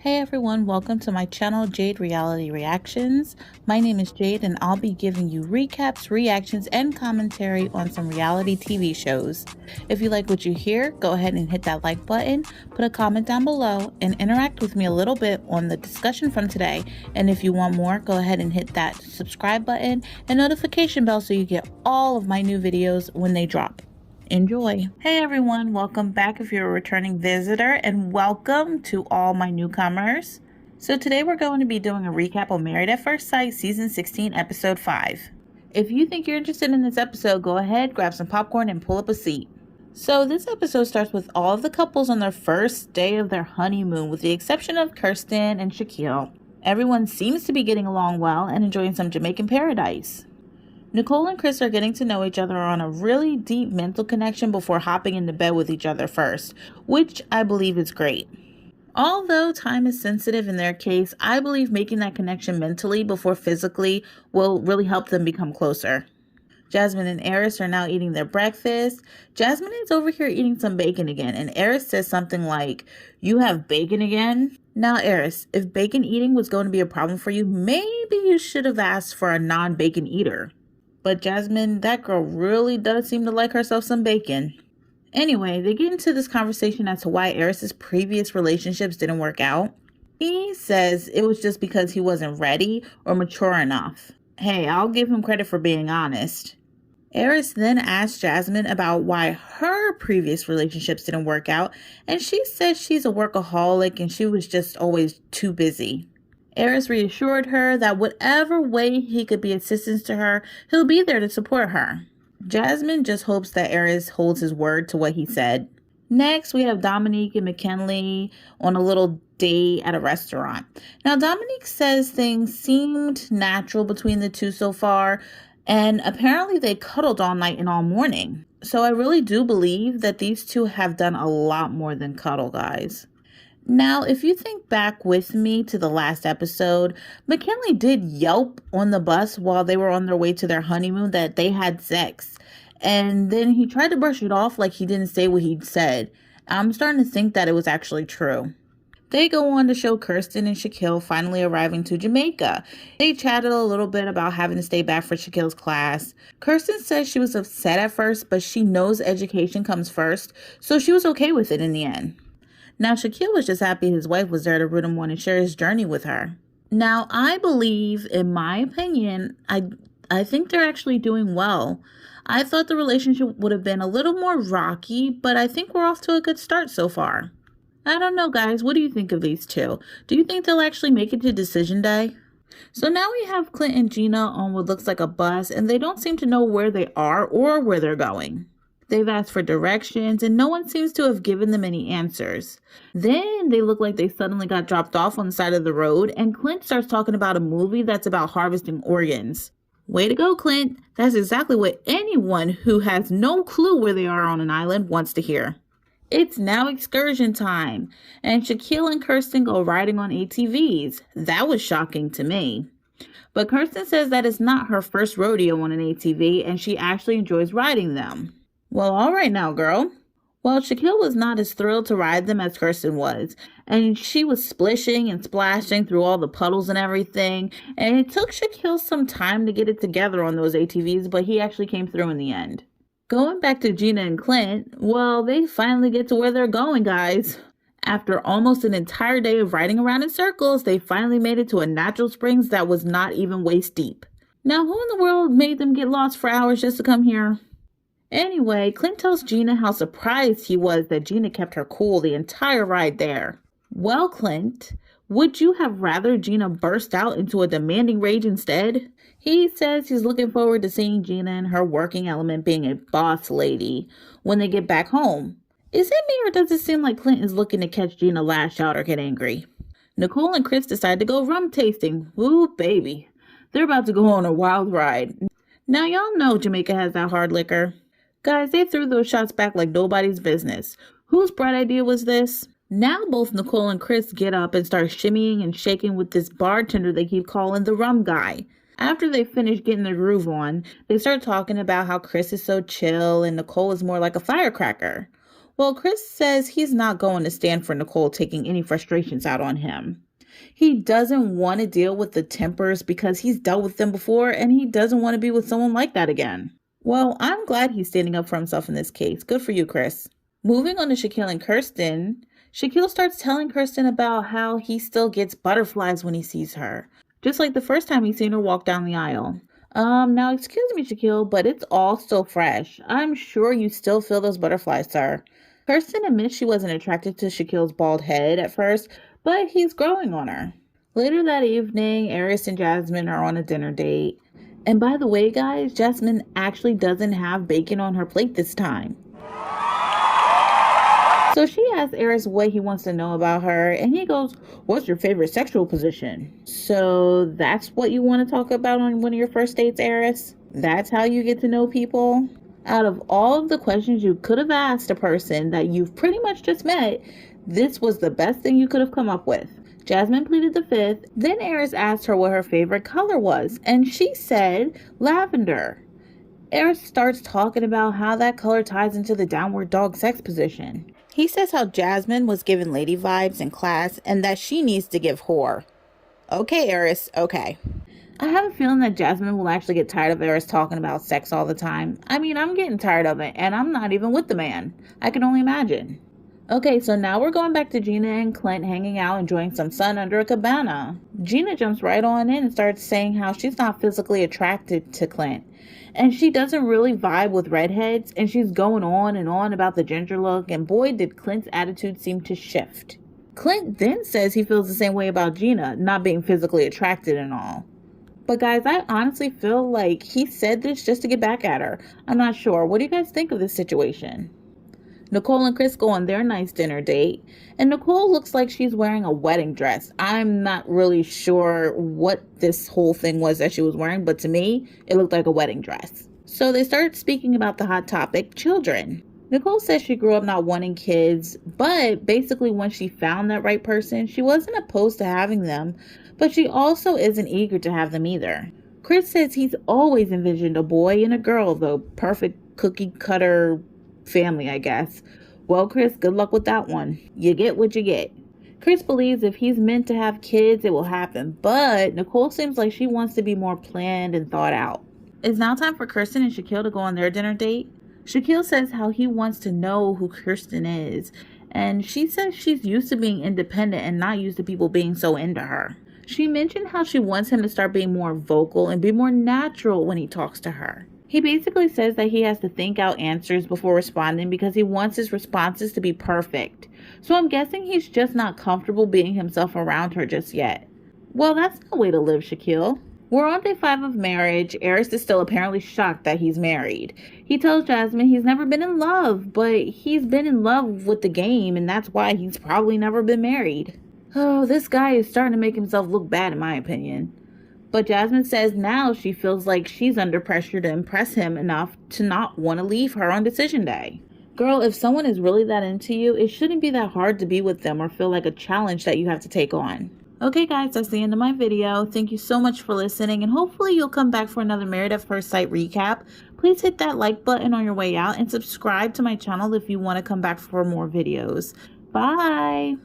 Hey everyone, welcome to my channel, Jade Reality Reactions. My name is Jade and I'll be giving you recaps, reactions, and commentary on some reality TV shows. If you like what you hear, go ahead and hit that like button, put a comment down below, and interact with me a little bit on the discussion from today. And if you want more, go ahead and hit that subscribe button and notification bell so you get all of my new videos when they drop. Enjoy. Hey everyone, welcome back if you're a returning visitor, and welcome to all my newcomers. So today we're going to be doing a recap on Married at First Sight season 16 episode 5. If you think you're interested in this episode, go ahead, grab some popcorn and pull up a seat. So this episode starts with all of the couples on their first day of their honeymoon, with the exception of Kirsten and Shaquille. Everyone seems to be getting along well and enjoying some Jamaican paradise. Nicole and Chris are getting to know each other on a really deep mental connection before hopping into bed with each other first, which I believe is great. Although time is sensitive in their case, I believe making that connection mentally before physically will really help them become closer. Jasmine and Eris are now eating their breakfast. Jasmine is over here eating some bacon again, and Eris says something like, "You have bacon again?" Now, Eris, if bacon eating was going to be a problem for you, maybe you should have asked for a non-bacon eater. But Jasmine, that girl really does seem to like herself some bacon. Anyway, they get into this conversation as to why Eris's previous relationships didn't work out. He says it was just because he wasn't ready or mature enough. Hey, I'll give him credit for being honest. Eris then asked Jasmine about why her previous relationships didn't work out, and she says she's a workaholic and she was just always too busy. Eris reassured her that whatever way he could be assistance to her, he'll be there to support her. Jasmine just hopes that Eris holds his word to what he said. Next, we have Dominique and McKinley on a little date at a restaurant. Now, Dominique says things seemed natural between the two so far, and apparently they cuddled all night and all morning. So I really do believe that these two have done a lot more than cuddle, guys. Now, if you think back with me to the last episode, McKinley did yelp on the bus while they were on their way to their honeymoon that they had sex. And then he tried to brush it off like he didn't say what he'd said. I'm starting to think that it was actually true. They go on to show Kirsten and Shaquille finally arriving to Jamaica. They chatted a little bit about having to stay back for Shaquille's class. Kirsten says she was upset at first, but she knows education comes first, so she was okay with it in the end. Now, Shaquille was just happy his wife was there to root him on and share his journey with her. Now, I believe, in my opinion, I think they're actually doing well. I thought the relationship would have been a little more rocky, but I think we're off to a good start so far. I don't know, guys. What do you think of these two? Do you think they'll actually make it to decision day? So now we have Clint and Gina on what looks like a bus, and they don't seem to know where they are or where they're going. They've asked for directions, and no one seems to have given them any answers. Then they look like they suddenly got dropped off on the side of the road, and Clint starts talking about a movie that's about harvesting organs. Way to go, Clint. That's exactly what anyone who has no clue where they are on an island wants to hear. It's now excursion time, and Shaquille and Kirsten go riding on ATVs. That was shocking to me. But Kirsten says that it's not her first rodeo on an ATV, and she actually enjoys riding them. Well, all right now, girl. Well, Shaquille was not as thrilled to ride them as Kirsten was, and she was splishing and splashing through all the puddles and everything, and it took Shaquille some time to get it together on those ATVs, but he actually came through in the end. Going back to Gina and Clint, well, they finally get to where they're going, guys. After almost an entire day of riding around in circles, they finally made it to a natural springs that was not even waist deep. Now, who in the world made them get lost for hours just to come here? Anyway, Clint tells Gina how surprised he was that Gina kept her cool the entire ride there. Well, Clint, would you have rather Gina burst out into a demanding rage instead? He says he's looking forward to seeing Gina in her working element being a boss lady when they get back home. Is it me, or does it seem like Clint is looking to catch Gina lash out or get angry? Nicole and Chris decide to go rum tasting. Ooh, baby. They're about to go on a wild ride. Now, y'all know Jamaica has that hard liquor. Guys, they threw those shots back like nobody's business. Whose bright idea was this? Now both Nicole and Chris get up and start shimmying and shaking with this bartender they keep calling the rum guy. After they finish getting their groove on, they start talking about how Chris is so chill and Nicole is more like a firecracker. Well, Chris says he's not going to stand for Nicole taking any frustrations out on him. He doesn't want to deal with the tempers because he's dealt with them before and he doesn't want to be with someone like that again. Well, I'm glad he's standing up for himself in this case. Good for you, Chris. Moving on to Shaquille and Kirsten, Shaquille starts telling Kirsten about how he still gets butterflies when he sees her, just like the first time he seen her walk down the aisle. Now excuse me, Shaquille, but it's all still fresh. I'm sure you still feel those butterflies, sir. Kirsten admits she wasn't attracted to Shaquille's bald head at first, but he's growing on her. Later that evening, Aris and Jasmine are on a dinner date. And by the way, guys, Jasmine actually doesn't have bacon on her plate this time. So she asks Aris what he wants to know about her, and he goes, "What's your favorite sexual position?" So that's what you want to talk about on one of your first dates, Aris? That's how you get to know people? Out of all of the questions you could have asked a person that you've pretty much just met, this was the best thing you could have come up with. Jasmine pleaded the fifth. Then Aris asked her what her favorite color was, and she said lavender. Aris starts talking about how that color ties into the downward dog sex position. He says how Jasmine was giving lady vibes in class and that she needs to give whore. Okay, Aris, okay. I have a feeling that Jasmine will actually get tired of Aris talking about sex all the time. I mean, I'm getting tired of it, and I'm not even with the man. I can only imagine. Okay, so now we're going back to Gina and Clint hanging out, enjoying some sun under a cabana. Gina jumps right on in and starts saying how she's not physically attracted to Clint. And she doesn't really vibe with redheads, and she's going on and on about the ginger look, and boy did Clint's attitude seem to shift. Clint then says he feels the same way about Gina, not being physically attracted and all. But guys, I honestly feel like he said this just to get back at her. I'm not sure. What do you guys think of this situation? Nicole and Chris go on their nice dinner date, and Nicole looks like she's wearing a wedding dress. I'm not really sure what this whole thing was that she was wearing, but to me, it looked like a wedding dress. So they start speaking about the hot topic, children. Nicole says she grew up not wanting kids, but basically when she found that right person, she wasn't opposed to having them, but she also isn't eager to have them either. Chris says he's always envisioned a boy and a girl, the perfect cookie cutter family, I guess. Well, Chris, good luck with that one. You get what you get. Chris believes if he's meant to have kids, it will happen, but Nicole seems like she wants to be more planned and thought out. It's now time for Kirsten and Shaquille to go on their dinner date. Shaquille says how he wants to know who Kirsten is, and she says she's used to being independent and not used to people being so into her. She mentioned how she wants him to start being more vocal and be more natural when he talks to her. He basically says that he has to think out answers before responding because he wants his responses to be perfect. So I'm guessing he's just not comfortable being himself around her just yet. Well, that's no way to live, Shaquille. We're on day 5 of marriage. Aris is still apparently shocked that he's married. He tells Jasmine he's never been in love, but he's been in love with the game, and that's why he's probably never been married. Oh, this guy is starting to make himself look bad in my opinion. But Jasmine says now she feels like she's under pressure to impress him enough to not want to leave her on decision day. Girl, if someone is really that into you, it shouldn't be that hard to be with them or feel like a challenge that you have to take on. Okay guys, that's the end of my video. Thank you so much for listening, and hopefully you'll come back for another Married at First Sight recap. Please hit that like button on your way out and subscribe to my channel if you want to come back for more videos. Bye!